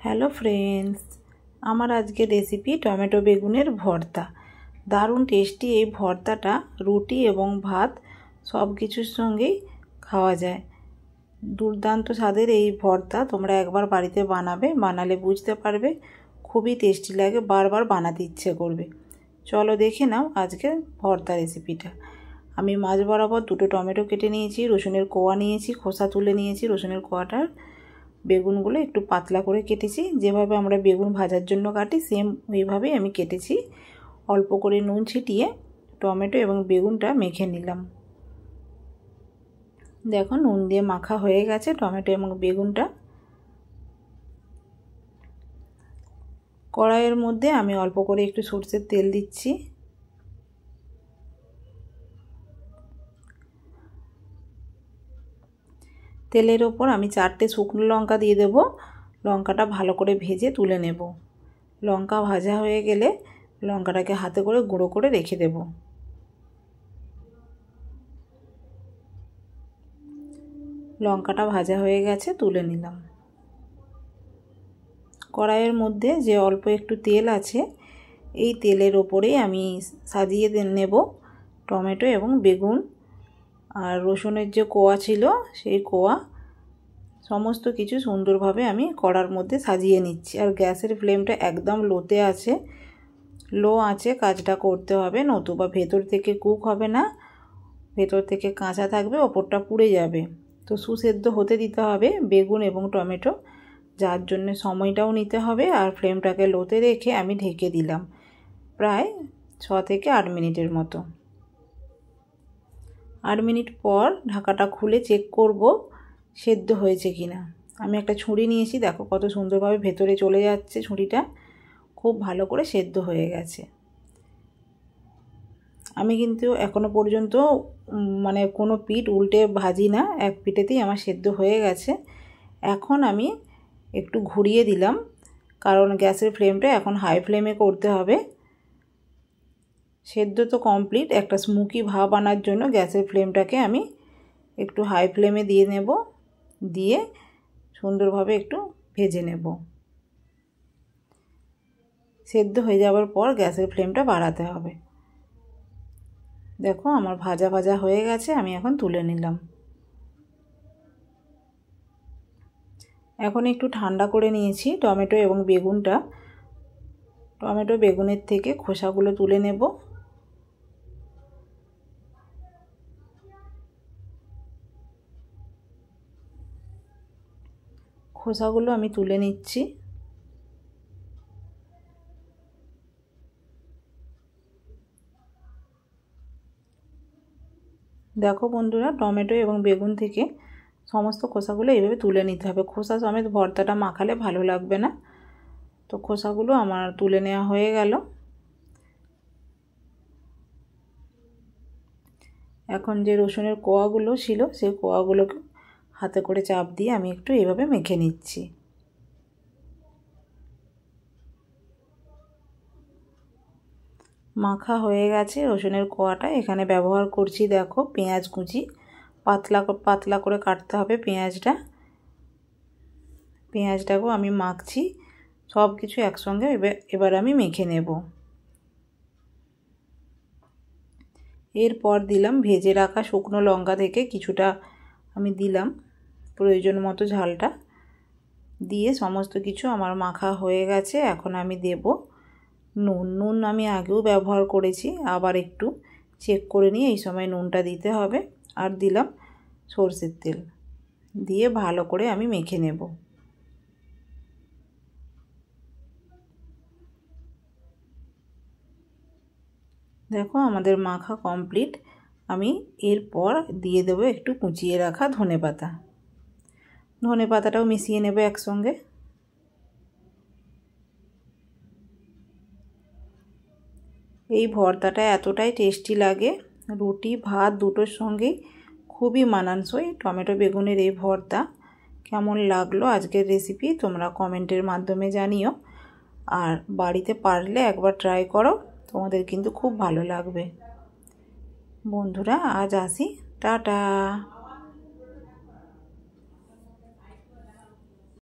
Hello friends, আমার আজকের recipe tomato বেগুনের ভর্তা। দারুণ টেস্টি এই ভর্তাটা রুটি এবং ভাত সব কিছুর সঙ্গেই খাওয়া যায়। দুর্দান্ত স্বাদের এই ভর্তা তোমরা একবার বাড়িতে বানালে বুঝতে পারবে খুবই টেস্টি লাগে, বারবার বানাতে ইচ্ছে করবে। চলো দেখে নাও আজকের ভর্তা রেসিপিটা। আমি মাঝ বরাবর দুটো টমেটো কেটে নিয়েছি, রসুনের কোয়া নিয়েছি, খোসা তুলে নিয়েছি। রসুনের কোয়াটার বেগুনগুলো একটু পাতলা করে কেটেছি, যেভাবে আমরা বেগুন ভাজার জন্য কাটি সেম ওইভাবেই আমি কেটেছি। অল্প করে নুন ছিটিয়ে টমেটো এবং বেগুনটা মেখে নিলাম। দেখো নুন দিয়ে মাখা হয়ে গেছে টমেটো এবং বেগুনটা। কড়াইয়ের মধ্যে আমি অল্প করে একটু সরষের তেল দিচ্ছি। তেলের ওপর আমি 4টে শুকনো লঙ্কা দিয়ে দেব। লঙ্কাটা ভালো করে ভেজে তুলে নেব। লঙ্কা ভাজা হয়ে গেলে লঙ্কাটাকে হাতে করে গুঁড়ো করে রেখে দেব। লঙ্কাটা ভাজা হয়ে গেছে, তুলে নিলাম। কড়াইয়ের মধ্যে যে অল্প একটু তেল আছে, এই তেলের ওপরেই আমি সাজিয়ে নেব টমেটো এবং বেগুন আর রসুনের যে কোয়া ছিল সেই কোয়া, সমস্ত কিছু সুন্দরভাবে আমি কড়ার মধ্যে সাজিয়ে নিচ্ছি। আর গ্যাসের ফ্লেমটা একদম লোতে আছে। লো আঁচে কাজটা করতে হবে, নতুবা ভেতর থেকে কুক হবে না, ভেতর থেকে কাঁচা থাকবে, ওপরটা পুড়ে যাবে। তো সুসেদ্ধ হতে দিতে হবে বেগুন এবং টমেটো, যার জন্য সময়টাও নিতে হবে। আর ফ্লেমটাকে লোতে রেখে আমি ঢেকে দিলাম প্রায় 6 থেকে 8 মিনিটের মতো। 8 মিনিট পর ঢাকাটা খুলে চেক করব সেদ্ধ হয়েছে কিনা। আমি একটা ছুরি নিয়েছি, দেখো কত সুন্দরভাবে ভেতরে চলে যাচ্ছে ছুরিটা, খুব ভালো করে সেদ্ধ হয়ে গেছে। আমি কিন্তু এখনো পর্যন্ত কোনো পিঠ উল্টে ভাজি না, এক পিঠেতেই আমার সেদ্ধ হয়ে গেছে। এখন আমি একটু ঘুরিয়ে দিলাম, কারণ গ্যাসের ফ্লেমটা এখন হাই ফ্লেমে করতে হবে। সেদ্ধ তো কমপ্লিট, একটা স্মোকি ভাব আনার জন্য গ্যাসের ফ্লেমটাকে আমি একটু হাই ফ্লেমে দিয়ে নেব, দিয়ে সুন্দরভাবে একটু ভেজে নেব। সেদ্ধ হয়ে যাওয়ার পর গ্যাসের ফ্লেমটা বাড়াতে হবে। দেখো আমার ভাজা ভাজা হয়ে গেছে, আমি এখন তুলে নিলাম। এখন একটু ঠান্ডা করে নিয়েছি টমেটো এবং বেগুনটা। টমেটো বেগুনের থেকে খোসাগুলো তুলে নেব। খোসাগুলো আমি তুলে নিচ্ছি। দেখো বন্ধুরা, টমেটো এবং বেগুন থেকে সমস্ত খোসাগুলো এইভাবে তুলে নিতে হবে। খোসা সমেত ভর্তাটা মাখালে ভালো লাগবে না। তো খোসাগুলো আমার তুলে নেওয়া হয়ে গেল। এখন যে রসুনের কোয়াগুলো ছিল সেই কোয়াগুলোকে হাতে করে চাপ দিয়ে আমি একটু এইভাবে মেখে নিচ্ছি। মাখা হয়ে গেছে রসুনের কোয়াটা। এখানে ব্যবহার করছি দেখো পেঁয়াজ কুচি, পাতলা পাতলা করে কাটতে হবে পেঁয়াজটা। পেঁয়াজটাকেও আমি মাখছি, সব কিছু একসঙ্গে এবার আমি মেখে নেব। এরপর দিলাম ভেজে রাখা শুকনো লঙ্কা থেকে কিছুটা আমি দিলাম, প্রয়োজন মতো ঝালটা দিয়ে সমস্ত কিছু আমার মাখা হয়ে গেছে। এখন আমি দেব নুন আমি আগেও ব্যবহার করেছি, আবার একটু চেক করে নিয়ে এই সময় নুনটা দিতে হবে। আর দিলাম সরষের তেল, দিয়ে ভালো করে আমি মেখে নেব। দেখো আমাদের মাখা কমপ্লিট। আমি এরপর দিয়ে দেবো একটু কুচিয়ে রাখা ধনেপাতা। ধনেপাতাটাও মিশিয়ে নেব একসঙ্গে। এই ভর্তাটা এতটাই টেস্টি লাগে, রুটি ভাত দুটোর সঙ্গেই খুবই মানানসই টমেটো বেগুনের এই ভর্তা। কেমন লাগলো আজকের রেসিপি তোমরা কমেন্টের মাধ্যমে জানিও। আর বাড়িতে পারলে একবার ট্রাই করো, তোমাদের কিন্তু খুব ভালো লাগবে। বন্ধুরা আজ আসি, টাটা।